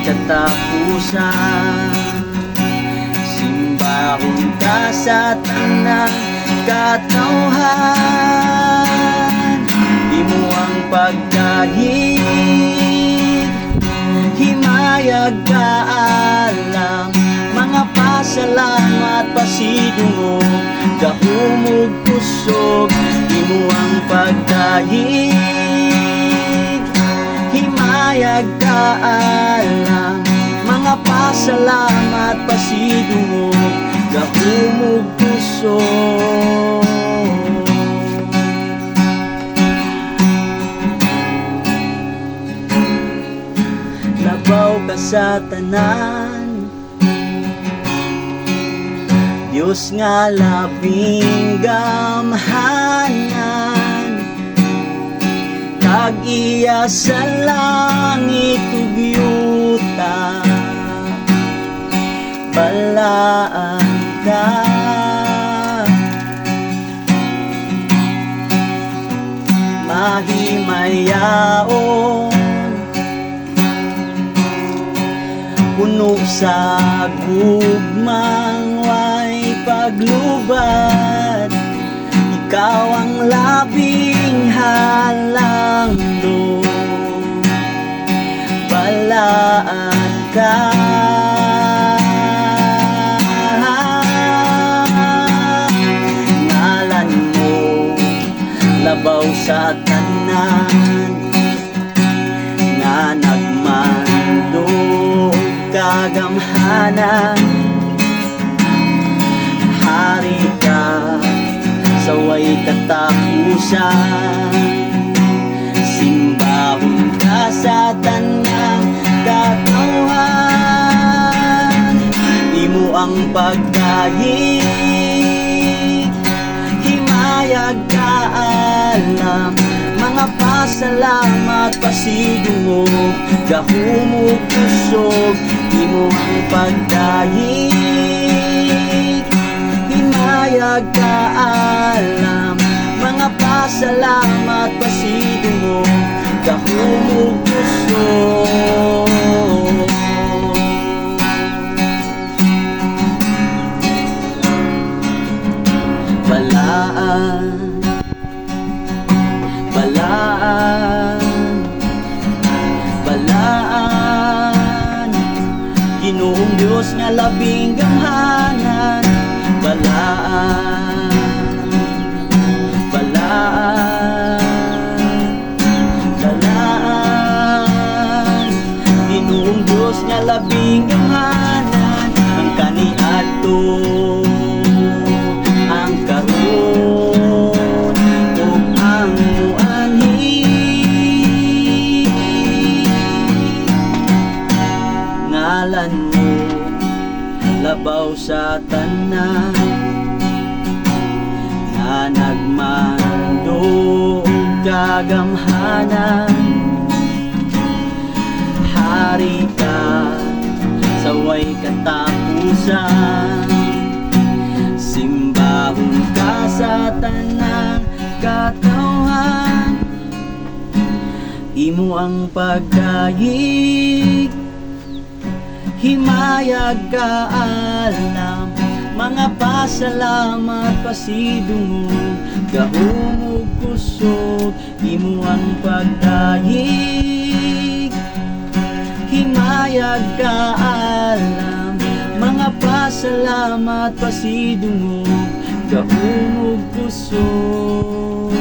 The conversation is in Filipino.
katapusan. Simbahon ka sa tanang katawhan, imo ang pagkahig, himayag ka alam. Mga pasalamat pasidungog, gahumog kusog, imo ang pagkahig, himayag ka alam. Mga pasalamat pasidungog, gahumog kusog. Labaw ka sa tanan, Diyos nga labing gamhanan, kag iya sa langit ug yuta, balaan ka. Mahimayaon, puno sa gugmang way paglubad, ikaw ang labing halangdo, balaan ka. Ngalan mo labaw sa tanan, nga nagmando kagamhanan. Hari ka sa way katapusan, simbahon ka sa tanang katawhan, imo ang pagkahig, himayag ka alam. Mga pasalamat pasidungog, gahumog kusog, imo ang pagkahig, himayag ka alam. Mga pasalamat pasidungog, gahumog kusog. Balaan, balaan, balaan, Ginoong Diyos nga labing gamhanan. Balaan, balaan, balaan, Ginoong Diyos nga labing gamhanan. Ang kaniadto, ang karon, ug ang muanhi, ngalan mo labaw sa tanan, nga nagmando kagamhanan. Hari ka sa way katapusan, simbahon ka sa tanang katawhan, imo ang pagkahig, himayag ka alam. Mga pasalamat pasidungog, gahumog kusog, imo ang pagkahig, himayag ka alam. Mga pasalamat pasidungog, gahumog kusog.